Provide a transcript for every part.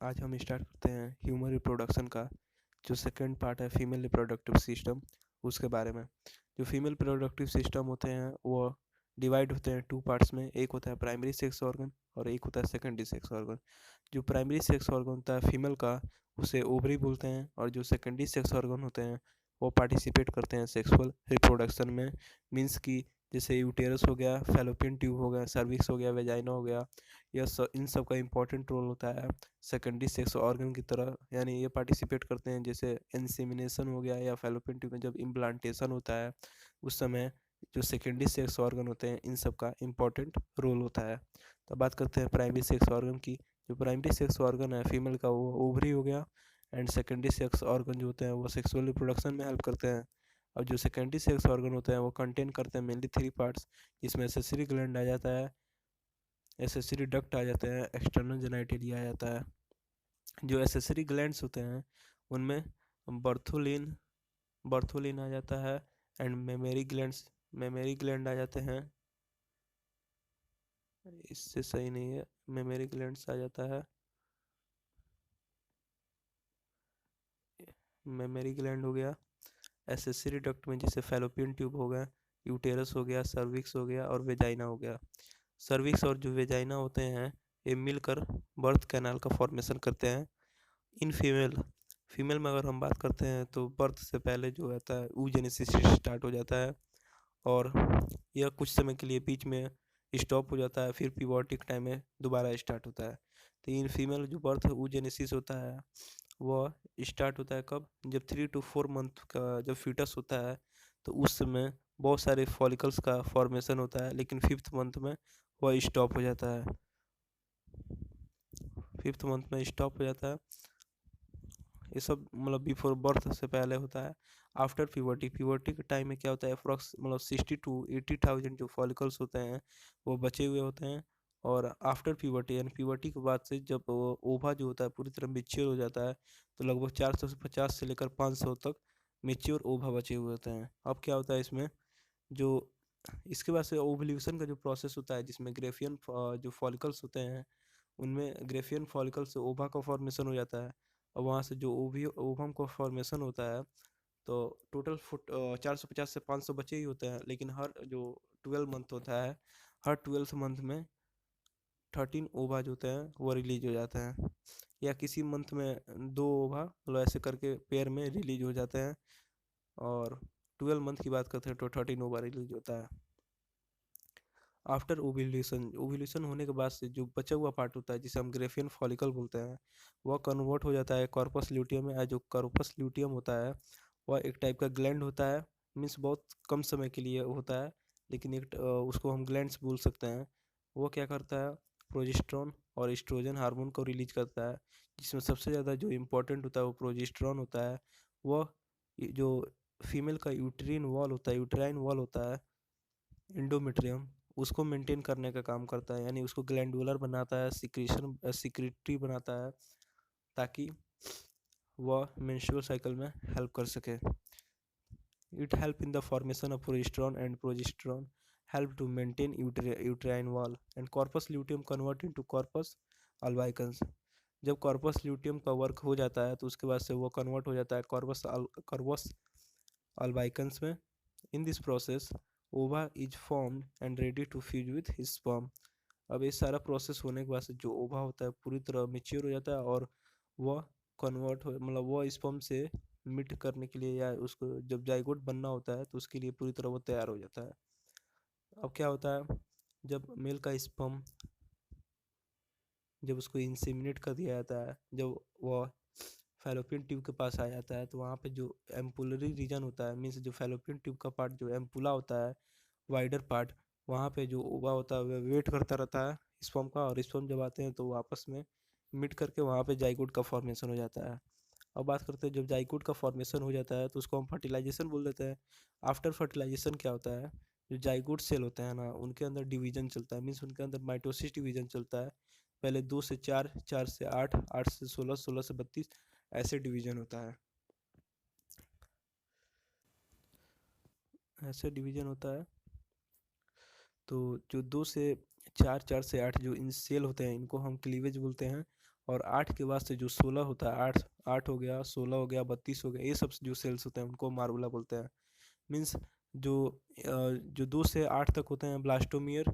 आज हम स्टार्ट करते हैं ह्यूमन रिप्रोडक्शन का जो सेकंड पार्ट है फीमेल रिप्रोडक्टिव सिस्टम उसके बारे में। जो फीमेल रिप्रोडक्टिव सिस्टम होते हैं वो डिवाइड होते हैं टू पार्ट्स में। एक होता है प्राइमरी सेक्स ऑर्गन और एक होता है सेकेंडरी सेक्स ऑर्गन। जो प्राइमरी सेक्स ऑर्गन होता है फीमेल का उसे ओवरी बोलते हैं, और जो सेकेंडरी सेक्स ऑर्गन होते हैं वो पार्टिसिपेट करते हैं सेक्सुअल रिप्रोडक्शन में। मीन्स कि जैसे यूटेरस हो गया, फैलोपियन ट्यूब हो गया, सर्विक्स हो गया, वेजाइना हो गया, इन सब का इम्पोर्टेंट रोल होता है सेकेंडरी सेक्स ऑर्गन की तरह। यानी ये पार्टिसिपेट करते हैं, जैसे इंसेमिनेशन हो गया या फैलोपियन ट्यूब में जब इम्प्लांटेशन होता है उस समय जो सेकेंडरी सेक्स ऑर्गन होते हैं इन सब का इम्पोर्टेंट रोल होता है। तो बात करते हैं प्राइमरी सेक्स ऑर्गन की। जो प्राइमरी सेक्स ऑर्गन है फीमेल का वो ओवरी हो गया, एंड सेकेंडरी सेक्स ऑर्गन जो होते हैं वो सेक्सुअल रिप्रोडक्शन में हेल्प करते हैं। और जो सेकेंडरी सेक्स ऑर्गन होते हैं वो कंटेन करते हैं मेनली थ्री पार्ट्स, जिसमें एसेसरी ग्लैंड आ जाता है, एसेसरी डक्ट आ जाते हैं, एक्सटर्नल जेनाइटलिया आ जाता है। जो एसेसरी ग्लैंड्स होते हैं उनमें बर्थोलिन बर्थोलिन आ जाता है, एंड मेमरी ग्लैंड आ जाते हैं। इससे सही नहीं है, मेमरी ग्लैंड्स आ जाता है, मेमरी ग्लैंड हो गया। एसेसरी डक्ट में जैसे फैलोपियन ट्यूब हो गया, यूटेरस हो गया, सर्विक्स हो गया और वेजाइना हो गया। सर्विक्स और जो वेजाइना होते हैं ये मिलकर बर्थ कैनाल का फॉर्मेशन करते हैं। इन फीमेल में अगर हम बात करते हैं तो बर्थ से पहले जो रहता है oogenesis स्टार्ट हो जाता है, और यह कुछ समय के लिए बीच में स्टॉप हो जाता है, फिर पीरियोडिक टाइम में दोबारा स्टार्ट होता है। तो इन फीमेल जो बर्थ oogenesis होता है वह स्टार्ट होता है कब, जब 3 to 4 मंथ का जब फीटस होता है तो उस समय बहुत सारे फॉलिकल्स का फॉर्मेशन होता है, लेकिन 5th मंथ में वह स्टॉप हो जाता है। 5th मंथ में स्टॉप हो जाता है। ये सब मतलब बिफोर बर्थ से पहले होता है। आफ्टर प्यूबर्टी के टाइम में क्या होता है, अप्रॉक्स मतलब 60 to 80,000 जो फॉलिकल्स होते हैं वो बचे हुए होते हैं। और आफ्टर प्यूबर्टी यानी प्यूबर्टी के बाद से जब वो ओवा जो होता है पूरी तरह मेच्योर हो जाता है तो लगभग 450 से लेकर 500 तक मेच्योर ओवा बचे हुए होते हैं। अब क्या होता है इसमें, जो इसके बाद से ओवल्यूशन का जो प्रोसेस होता है जिसमें ग्रेफियन जो फॉलिकल्स होते हैं उनमें ग्रेफियन फॉलिकल से ओवा का फॉर्मेशन हो जाता है। और वहाँ से जो ओवम का फॉर्मेशन होता है तो टोटल 450 से 500 बचे ही होते हैं, लेकिन हर जो 12 मंथ होता है हर 12th मंथ में 13 ओवा जो होते हैं वो रिलीज हो जाते हैं, या किसी मंथ में 2 ओवा मतलब ऐसे करके पेयर में रिलीज हो जाते हैं। और 12 मंथ की बात करते हैं तो 13 ओवा रिलीज होता है। आफ्टर ओव्यूलेशन होने के बाद से जो बचा हुआ पार्ट होता है जिसे हम ग्रेफियन फॉलिकल बोलते हैं वह कन्वर्ट हो जाता है कॉर्पस ल्यूटियम में। जो कॉर्पस ल्यूटियम होता है वह एक टाइप का ग्लैंड होता है, मीन्स बहुत कम समय के लिए होता है, लेकिन उसको हम ग्लैंड्स बोल सकते हैं। वो क्या करता है, प्रोजेस्टेरॉन और एस्ट्रोजन हार्मोन को रिलीज करता है, जिसमें सबसे ज़्यादा जो इम्पोर्टेंट होता है वो प्रोजेस्टेरॉन होता है। वह जो फीमेल का यूट्राइन वॉल होता है, इंडोमेट्रियम, उसको मेंटेन करने का काम करता है, यानी उसको ग्लैंडुलर बनाता है, सिक्रेटरी बनाता है, ताकि वह मेंस्ट्रुअल साइकिल में हेल्प कर सके। It help in the formation of progesterone, and progesterone help to maintain uterine wall, and corpus luteum convert into corpus albicans. जब कॉर्पस ल्यूटियम का वर्क हो जाता है तो उसके बाद से वो कन्वर्ट हो जाता है कॉर्पस अल्बाइकन्स में। In this process ova is formed and ready to fuse with his sperm. अब ये सारा प्रोसेस होने के बाद से जो ओवा होता है पूरी तरह मेच्योर हो जाता है, और वह कन्वर्ट हो मतलब वह स्पर्म से मिट करने के लिए या उसको जब जाइगोट बनना होता है तो उसके लिए पूरी तरह वो तैयार हो जाता है। अब क्या होता है, जब मेल का स्पर्म जब उसको इंसेमिनेट कर दिया जाता है, जब वह फैलोपियन ट्यूब के पास आ जाता है तो वहाँ पे जो एम्पुलरी रीजन होता है, मीन्स जो फैलोपियन ट्यूब का पार्ट जो एम्पुला होता है, वाइडर पार्ट, वहाँ पे जो ओवा होता है वह वेट करता रहता है स्पर्म का, और स्पर्म जब आते हैं तो वो आपस में मिट करके वहाँ पे जाइगोट का फॉर्मेशन हो जाता है। अब बात करते हैं जब जाइगोट का फॉर्मेशन हो जाता है तो उसको हम फर्टिलाइजेशन बोल देते हैं। आफ्टर फर्टिलाइजेशन क्या होता है, जो जाइगोट सेल होते हैं ना उनके अंदर डिवीजन चलता है, मीन्स उनके अंदर माइटोसिस डिवीजन चलता है। पहले 2 से 4, 4 से 8, 8 से 16, 16 से 32 ऐसे डिवीजन होता है, ऐसे डिवीजन होता है। तो जो 2 से 4, 4 से 8 जो इन सेल होते हैं इनको हम क्लीवेज बोलते हैं। और 8 के बाद से जो 16 होता है, 8 8 हो गया, 16 हो गया, 32 हो गया, ये सब जो सेल्स होते हैं उनको मारुला बोलते हैं। मीन्स जो जो 2 से 8 तक होते हैं ब्लास्टोमियर,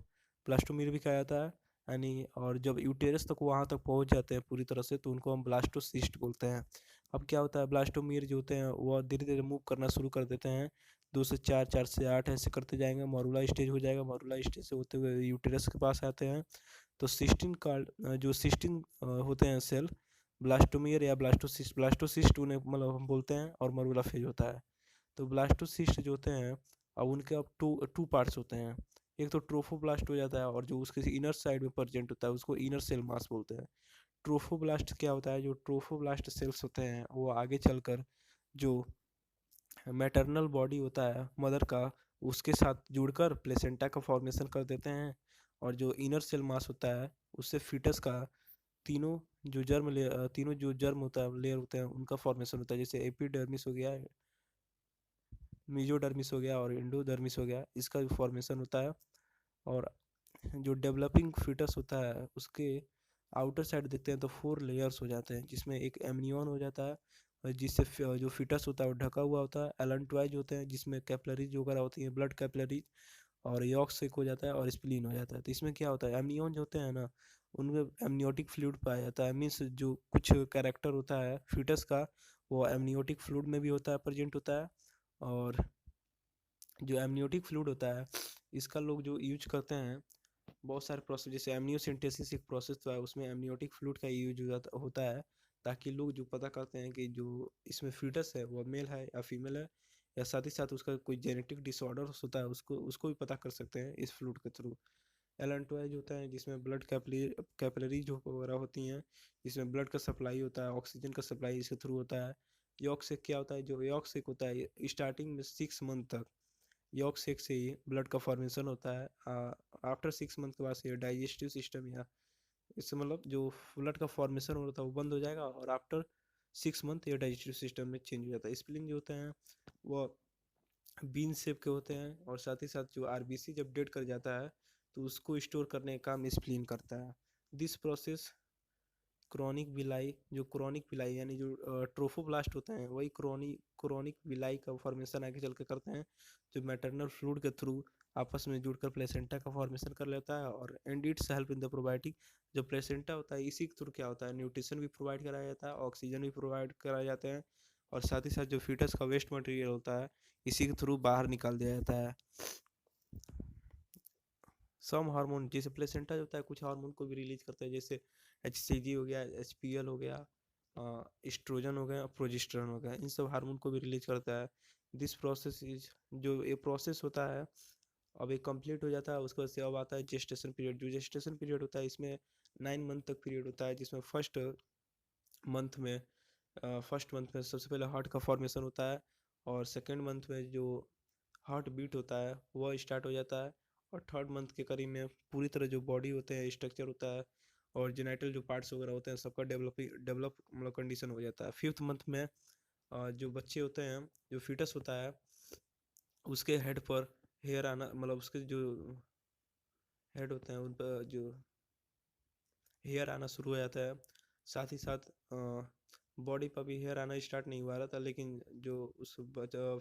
ब्लास्टोमियर भी कहा जाता है यानी, और जब यूटेरस तक वहाँ तक पहुँच जाते हैं पूरी तरह से तो उनको हम ब्लास्टोसिस्ट बोलते हैं। अब क्या होता है, ब्लास्टोमियर जो होते हैं वह धीरे धीरे मूव करना शुरू कर देते हैं, 2 से 4, 4 से 8 ऐसे करते जाएंगे, मॉरुला स्टेज हो जाएगा, मॉरुला स्टेज से होते हुए यूटेरस के पास आते हैं। तो सिस्टीन कार्ड जो सिस्टीन होते हैं सेल, ब्लास्टोमियर या ब्लास्टोसिस्ट, ब्लास्टोसिस्ट उन्हें मतलब हम बोलते हैं, और मॉरुला फेज होता है। तो ब्लास्टोसिस्ट जो होते हैं, अब उनके अब टू टू पार्ट्स होते हैं। एक तो ट्रोफोब्लास्ट हो जाता है, और जो उसके इनर साइड में प्रेजेंट होता है उसको इनर सेल मास बोलते हैं। ट्रोफोब्लास्ट क्या होता है, जो ट्रोफोब्लास्ट सेल्स होते हैं वो आगे चलकर जो मैटरनल बॉडी होता है मदर का, उसके साथ जुड़कर प्लेसेंटा का फॉर्मेशन कर देते हैं। और जो इनर सेल मास होता है उससे फीटस का तीनों तीनों जो जर्म होता है लेयर होते हैं उनका फॉर्मेशन होता है, जैसे एपिडर्मिस हो गया, मेसोडर्मिस हो गया और एंडोडर्मिस हो गया, इसका भी फॉर्मेशन होता है। और जो डेवलपिंग फीटस होता है उसके आउटर साइड देखते हैं तो 4 लेयर्स हो जाते हैं, जिसमें एक एमनियन हो जाता है, और जिससे जो फीटस होता है वो ढका हुआ होता है। एलेंट्राइज होते हैं जिसमें कैपिलरीज वगैरह होती हैं, ब्लड कैपिलरीज, और यॉक्स एक हो जाता है और स्प्लीन हो जाता है। तो इसमें क्या होता है, एमनियन जो होते हैं ना, उनमें एमनियोटिक फ्लूइड पाया जाता है, मीन्स जो कुछ कैरेक्टर होता है फीटस का वो एमनियोटिक फ्लूइड में भी होता है, प्रेजेंट होता है। और जो एमनियोटिक फ्लूइड होता है इसका लोग जो यूज करते हैं बहुत सारे प्रोसेस, जैसे एमनियोसेंटेसिस एक प्रोसेस तो है, उसमें एमनियोटिक फ्लूइड का यूज होता है, ताकि लोग जो पता करते हैं कि जो इसमें फीटस है वो मेल है या फीमेल है, या साथ ही साथ उसका कोई जेनेटिक डिसऑर्डर होता है उसको उसको भी पता कर सकते हैं इस फ्लूइड के थ्रू। एलेंटोइज होता है जिसमें ब्लड कैपिलरीज वगैरह होती हैं, जिसमें ब्लड का सप्लाई होता है, ऑक्सीजन का सप्लाई इसके थ्रू होता है। यॉक सेक क्या होता है, जो यॉक सेक होता है स्टार्टिंग में 6 मंथ तक यॉक सेक से ही ब्लड का फॉर्मेशन होता है। आफ्टर 6 मंथ के बाद से डाइजेस्टिव सिस्टम या इससे मतलब जो ब्लड का फॉर्मेशन हो रहा था वो बंद हो जाएगा, और आफ्टर 6 मंथ ये डाइजेस्टिव सिस्टम में चेंज हो जाता है। स्प्लीन जो होते हैं वो बीन शेप के होते हैं, और साथ ही साथ जो आरबीसी जब डेड कर जाता है तो उसको स्टोर करने का काम स्प्लीन करता है। दिस प्रोसेस क्रॉनिक विलाई, जो क्रॉनिक विलाई यानी जो ट्रोफोब्लास्ट होते हैं वही क्रॉनिक विलाई का फॉर्मेशन आगे चल के करते हैं, जो मैटरनल फ्लूइड के थ्रू आपस में जुड़कर प्लेसेंटा का फॉर्मेशन कर लेता है। और and it's help in the probiotic, जो प्लेसेंटा होता है इसी के थ्रू क्या होता है, न्यूट्रिशन भी प्रोवाइड कराया जाता है, ऑक्सीजन भी प्रोवाइड कराए जाते हैं, और साथ ही साथ जो फीटस का वेस्ट मटेरियल होता है इसी के थ्रू बाहर निकाल दिया जाता है। सम हार्मोन जैसे प्लेसेंटा जो होता है कुछ हार्मोन को भी रिलीज करता है, जैसे HCG हो गया, HPL हो गया, एस्ट्रोजन हो गया, प्रोजेस्टेरोन हो गया, इन सब हार्मोन को भी रिलीज करता है। दिस प्रोसेस इज, जो ये प्रोसेस होता है अब ये कंप्लीट हो जाता है, उसके बाद से अब आता है जेस्टेशन पीरियड। जो जेस्टेशन पीरियड होता है इसमें 9 मंथ तक पीरियड होता है, जिसमें मंथ में फर्स्ट मंथ में सबसे पहले हार्ट का फॉर्मेशन होता है, और सेकेंड मंथ में जो हार्ट बीट होता है वह स्टार्ट हो जाता है, और थर्ड मंथ के करीब में पूरी तरह जो बॉडी होते हैं स्ट्रक्चर होता है और जेनेटल जो पार्ट्स वगैरह होते हैं सबका डेवलप मतलब कंडीशन हो जाता है। फिफ्थ मंथ में जो बच्चे होते हैं, जो फीटस होता है उसके हेड पर हेयर आना, मतलब उसके जो हेड होते हैं उन पर जो हेयर आना शुरू हो जाता है। साथ ही साथ बॉडी पर भी हेयर आना स्टार्ट नहीं हुआ रहा था, लेकिन जो उस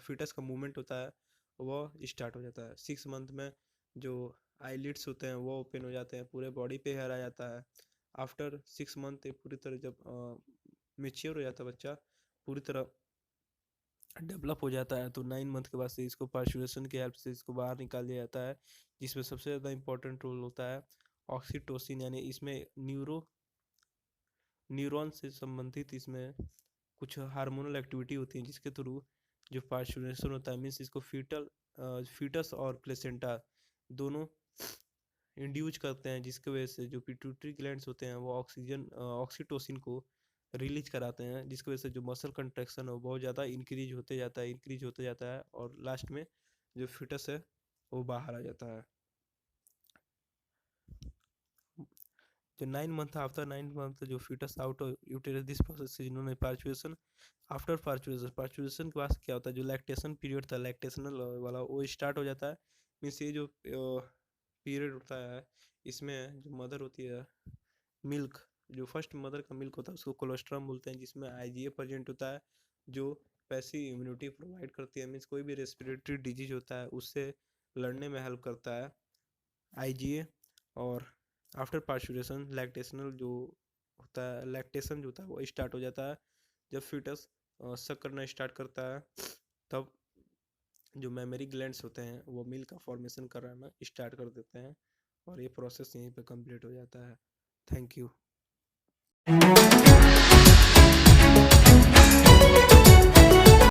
फीटस का मूवमेंट होता है वह स्टार्ट हो जाता है। 6 मंथ में जो आईलिड्स होते हैं वो ओपन हो जाते हैं, पूरे बॉडी पे हेयर आ जाता है। आफ्टर 6 मंथ पूरी तरह जब मेच्योर हो जाता है बच्चा, पूरी तरह डेवलप हो जाता है, तो 9 मंथ के बाद से इसको पार्चुरेशन की हेल्प से इसको बाहर निकाल दिया जाता है, जिसमें सबसे ज़्यादा इंपॉर्टेंट रोल होता है ऑक्सीटोसिन, यानी इसमें न्यूरॉन से संबंधित इसमें कुछ हार्मोनल एक्टिविटी होती है, जिसके थ्रू जो पार्चुरेशन होता है, मीन्स इसको फीटस और प्लेसेंटा दोनों इंड्यूज करते हैं, जिसकी वजह से जो पिट्यूटरी ग्लैंड्स होते हैं वो ऑक्सीटोसिन को रिलीज कराते हैं, जिसकी वजह से जो मसल कंट्रैक्शन है वो बहुत ज़्यादा इंक्रीज होते जाता है, और लास्ट में जो फिटस है वो बाहर आ जाता है। जो 9 मंथ आफ्टर 9 मंथ जो foetus out uterus, this process is known as parturition. After parturition के बाद क्या होता है, जो लैक्टेशन पीरियड था लैक्टेशनल वाला वो स्टार्ट हो जाता है। मीन्स ये जो पीरियड होता है इसमें जो मदर होती है मिल्क जो फर्स्ट मदर का मिल्क होता है उसको कोलोस्ट्रम बोलते हैं, जिसमें आईजीए प्रेजेंट होता है जो पैसिव इम्यूनिटी प्रोवाइड करती है। मीन्स कोई भी रेस्पिरेटरी डिजीज होता है उससे लड़ने में हेल्प करता है आईजीए। और आफ्टर पास्चुरेशन लैक्टेशनल जो होता है, लैक्टेशन जो होता है वो स्टार्ट हो जाता है जब फीटस सक करना स्टार्ट करता है। तब जो मेमोरी ग्लैंड्स होते हैं वो मिल्क का फॉर्मेशन कराना स्टार्ट कर देते हैं और ये प्रोसेस यहीं पे कंप्लीट हो जाता है। Thank you.